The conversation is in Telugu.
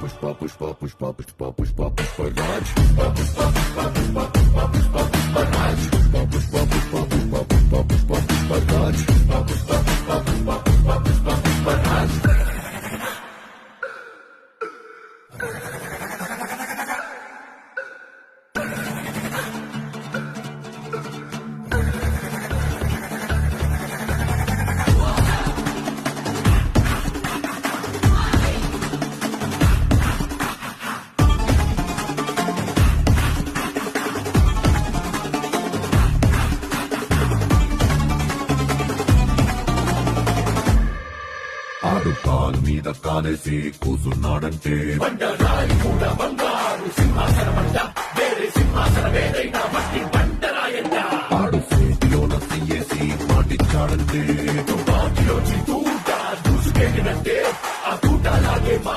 పుష్ప పుష్ప పుష్ప పుష్ప పుష్ప పుష్పరాజ్ పుష్ప పుష్ప పుష్ప పుష్ప పుష్ప పుష్పరాజ్ పుష్ప పుష్ప పుష్ప పుష్ప పుష్ప పుష్ప పుష్పరాజ్ పుష్ప పుష్ప పుష్ప పుష్ప పుష్ప పుష్ప పుష్పరాజ్. ఆడు కాలు మీద కాలేసి కూసున్నాడంటే బండరాయి కూడా బంగారు సింహాసనమంట, వేరే సింహాసనమేదైనా మట్టి బండరాయంట. ఆడు చేతిలోన తీయేసి మాటిచ్చాడంటే తుపాకిలోచి తూట దూసుకెళ్ళినంటే ఆ తూట లాగే